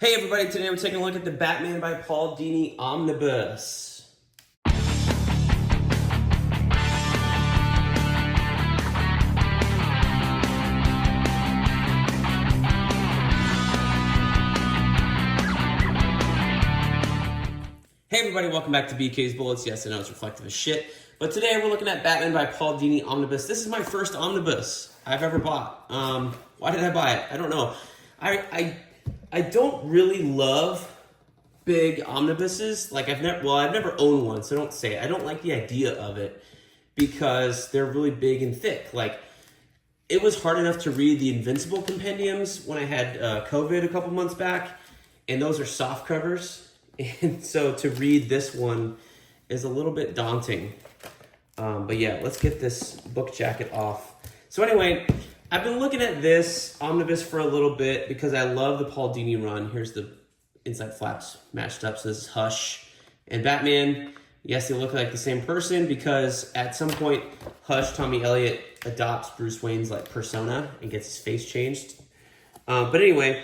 Hey everybody, today we're taking a look at the Batman by Paul Dini Omnibus. Hey everybody, welcome back to BK's Bullets. Yes, I know it's reflective as shit, but today we're looking at Batman by Paul Dini Omnibus. This is my first omnibus I've ever bought. Why did I buy it? I don't know. I don't really love big omnibuses. Like I've never owned one, so don't say it. I don't like the idea of it because they're really big and thick. Like it was hard enough to read the Invincible compendiums when I had COVID a couple months back, and those are soft covers. And so to read this one is a little bit daunting. But yeah, let's get this book jacket off. So anyway, I've been looking at this omnibus for a little bit because I love the Paul Dini run. Here's the inside flaps matched up. So this is Hush and Batman. Yes, they look like the same person because at some point, Hush, Tommy Elliott, adopts Bruce Wayne's like persona and gets his face changed. But anyway,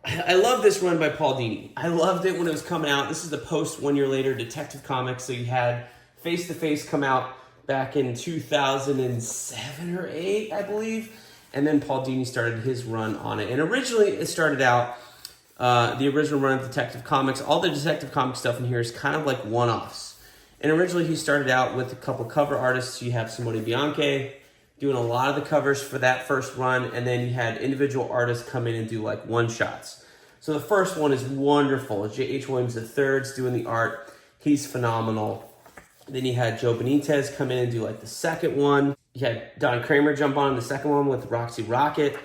I love this run by Paul Dini. I loved it when it was coming out. This is the post 1 year later Detective Comics. So you had Face to Face come out back in 2007 or 8, I believe. And then Paul Dini started his run on it. And originally it started out, the original run of Detective Comics, all the Detective Comics stuff in here is kind of like one-offs. And originally he started out with a couple cover artists. You have Simone Bianchi doing a lot of the covers for that first run. And then you had individual artists come in and do like one-shots. So the first one is wonderful. J.H. Williams III's doing the art. He's phenomenal. Then you had Joe Benitez come in and do like the second one. You had Don Kramer jump on the second one with Roxy Rocket.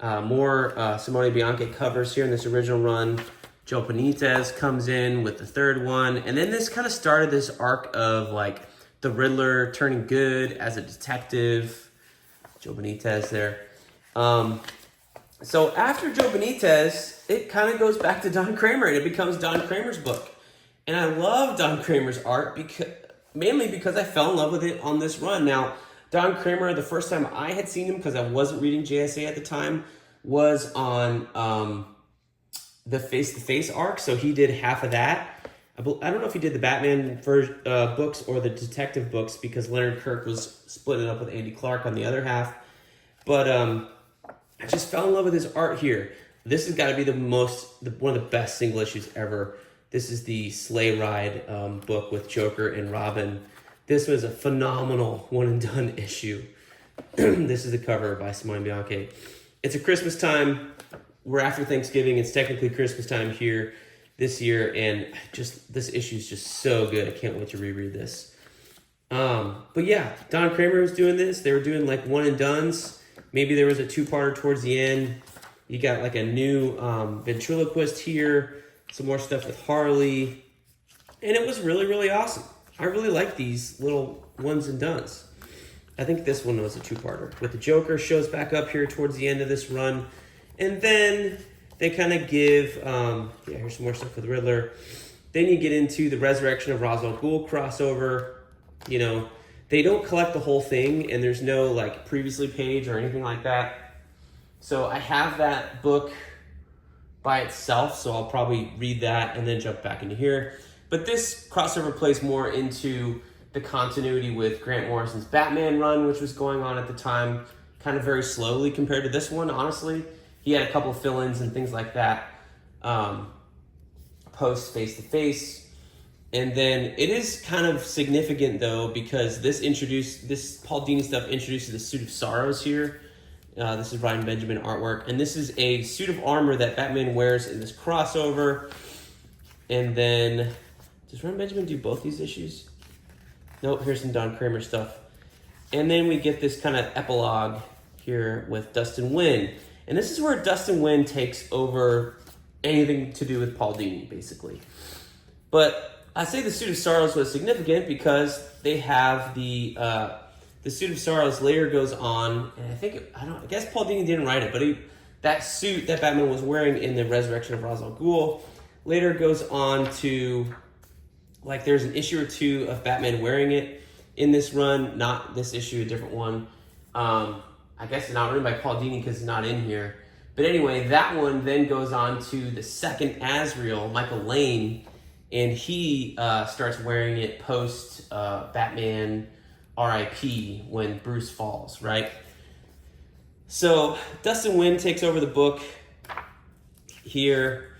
More Simone Bianchi covers here in this original run. Joe Benitez comes in with the third one. And then this kind of started this arc of like the Riddler turning good as a detective. Joe Benitez there. So after Joe Benitez, it kind of goes back to Don Kramer and it becomes Don Kramer's book. And I love Don Kramer's art mainly because I fell in love with it on this run. Now, Don Kramer, the first time I had seen him, because I wasn't reading JSA at the time, was on the Face to Face arc. So he did half of that. I don't know if he did the Batman books or the detective books because Leonard Kirk was splitting it up with Andy Clark on the other half. But I just fell in love with his art here. This has got to be one of the best single issues ever. This is the Sleigh Ride book with Joker and Robin. This was a phenomenal one-and-done issue. This is the cover by Simone Bianchi. It's a Christmas time. We're after Thanksgiving. It's technically Christmas time here this year, and this issue is just so good. I can't wait to reread this. But yeah, Don Kramer was doing this. They were doing like one-and-dones. Maybe there was a two-parter towards the end. You got like a new ventriloquist here. Some more stuff with Harley. And it was really, really awesome. I really like these little ones and dones. I think this one was a two-parter. With the Joker shows back up here towards the end of this run. And then they kind of give, here's some more stuff with Riddler. Then you get into the Resurrection of Ra's al Ghul crossover. You know, they don't collect the whole thing, and there's no like previously page or anything like that. So I have that book by itself, so I'll probably read that and then jump back into here. But this crossover plays more into the continuity with Grant Morrison's Batman run, which was going on at the time, kind of very slowly compared to this one, honestly. He had a couple of fill-ins and things like that, post Face to Face. And then it is kind of significant, though, because this Paul Dini stuff introduces the Suit of Sorrows here. This is Ryan Benjamin artwork. And this is a suit of armor that Batman wears in this crossover. And then, does Ryan Benjamin do both these issues? Nope, here's some Don Kramer stuff. And then we get this kind of epilogue here with Dustin Nguyen. And this is where Dustin Nguyen takes over anything to do with Paul Dini, basically. But I say the Suit of Sorrows was significant because they have the Suit of Sorrows later goes on, and I guess Paul Dini didn't write it, but that suit that Batman was wearing in the Resurrection of Ra's al Ghul later goes on to, like, there's an issue or two of Batman wearing it in this run, not this issue, a different one. I guess it's not written by Paul Dini because it's not in here. But anyway, that one then goes on to the second Azrael, Michael Lane, and he starts wearing it post Batman RIP when Bruce falls, right? So Dustin Nguyen takes over the book here.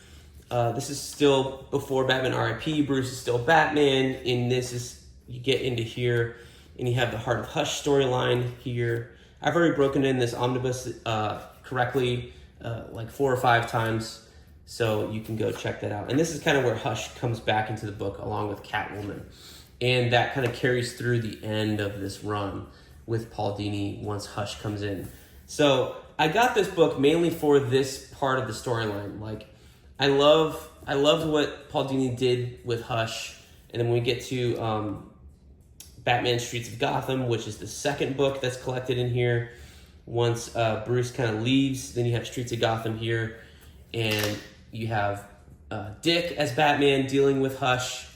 This is still before Batman RIP. Bruce is still Batman. And this is, you get into here, and you have the Heart of Hush storyline here. I've already broken in this omnibus correctly like 4 or 5 times, so you can go check that out. And this is kind of where Hush comes back into the book along with Catwoman. And that kind of carries through the end of this run with Paul Dini once Hush comes in. So I got this book mainly for this part of the storyline. Like, I loved what Paul Dini did with Hush, and then when we get to Batman Streets of Gotham, which is the second book that's collected in here. Once Bruce kind of leaves, then you have Streets of Gotham here, and you have Dick as Batman dealing with Hush,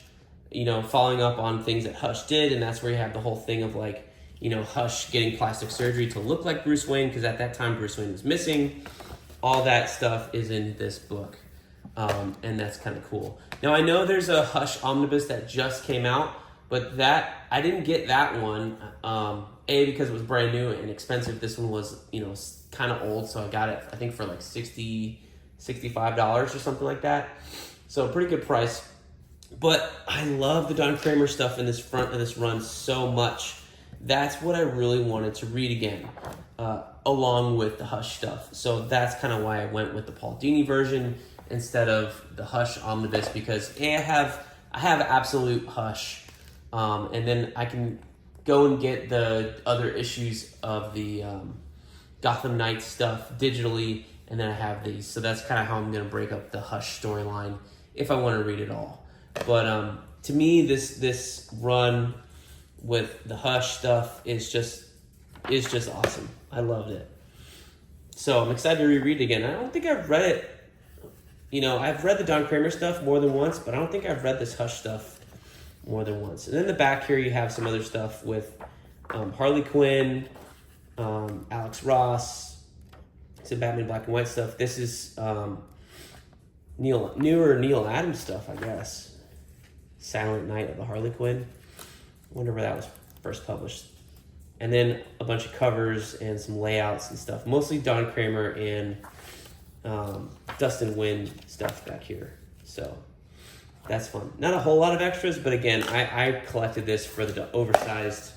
you know, following up on things that Hush did, and that's where you have the whole thing of, like, you know, Hush getting plastic surgery to look like Bruce Wayne, because at that time Bruce Wayne was missing. All that stuff is in this book, and that's kind of cool. Now, I know there's a Hush omnibus that just came out, but that I didn't get that one, A, because it was brand new and expensive. This one was, you know, kind of old, so I got it, I think, for like $65 or something like that. So pretty good price. But I love the Don Kramer stuff in this front of this run so much. That's what I really wanted to read again, along with the Hush stuff. So that's kind of why I went with the Paul Dini version instead of the Hush omnibus, because A, I have absolute Hush, and then I can go and get the other issues of the Gotham Knights stuff digitally, and then I have these. So that's kind of how I'm going to break up the Hush storyline if I want to read it all. But to me, this run with the Hush stuff is just awesome. I loved it. So I'm excited to reread it again. I don't think I've read it. You know, I've read the Don Kramer stuff more than once, but I don't think I've read this Hush stuff more than once. And then in the back here, you have some other stuff with Harley Quinn, Alex Ross, some Batman Black and White stuff. This is newer Neil Adams stuff, I guess. Silent Night of the Harley Quinn. I wonder where that was first published. And then a bunch of covers and some layouts and stuff. Mostly Don Kramer and Dustin Nguyen stuff back here. So that's fun. Not a whole lot of extras, but again, I collected this for the oversized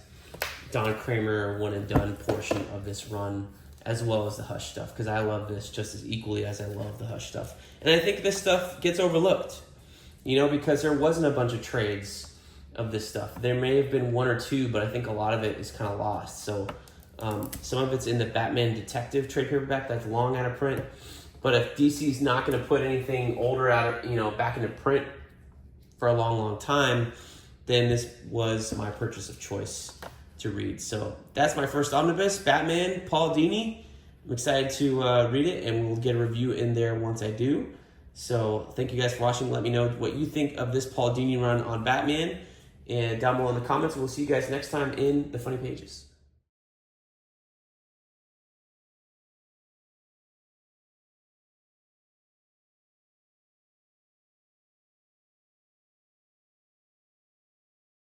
Don Kramer one and done portion of this run, as well as the Hush stuff, because I love this just as equally as I love the Hush stuff. And I think this stuff gets overlooked, you know, because there wasn't a bunch of trades of this stuff. There may have been 1 or 2, but I think a lot of it is kind of lost. So some of it's in the Batman Detective trade paperback that's long out of print. But if DC's not going to put anything older out of, you know, back into print for a long, long time, then this was my purchase of choice to read. So that's my first omnibus, Batman, Paul Dini. I'm excited to read it, and we'll get a review in there once I do. So thank you guys for watching. Let me know what you think of this Paul Dini run on Batman, and down below in the comments. We'll see you guys next time in the Funny Pages.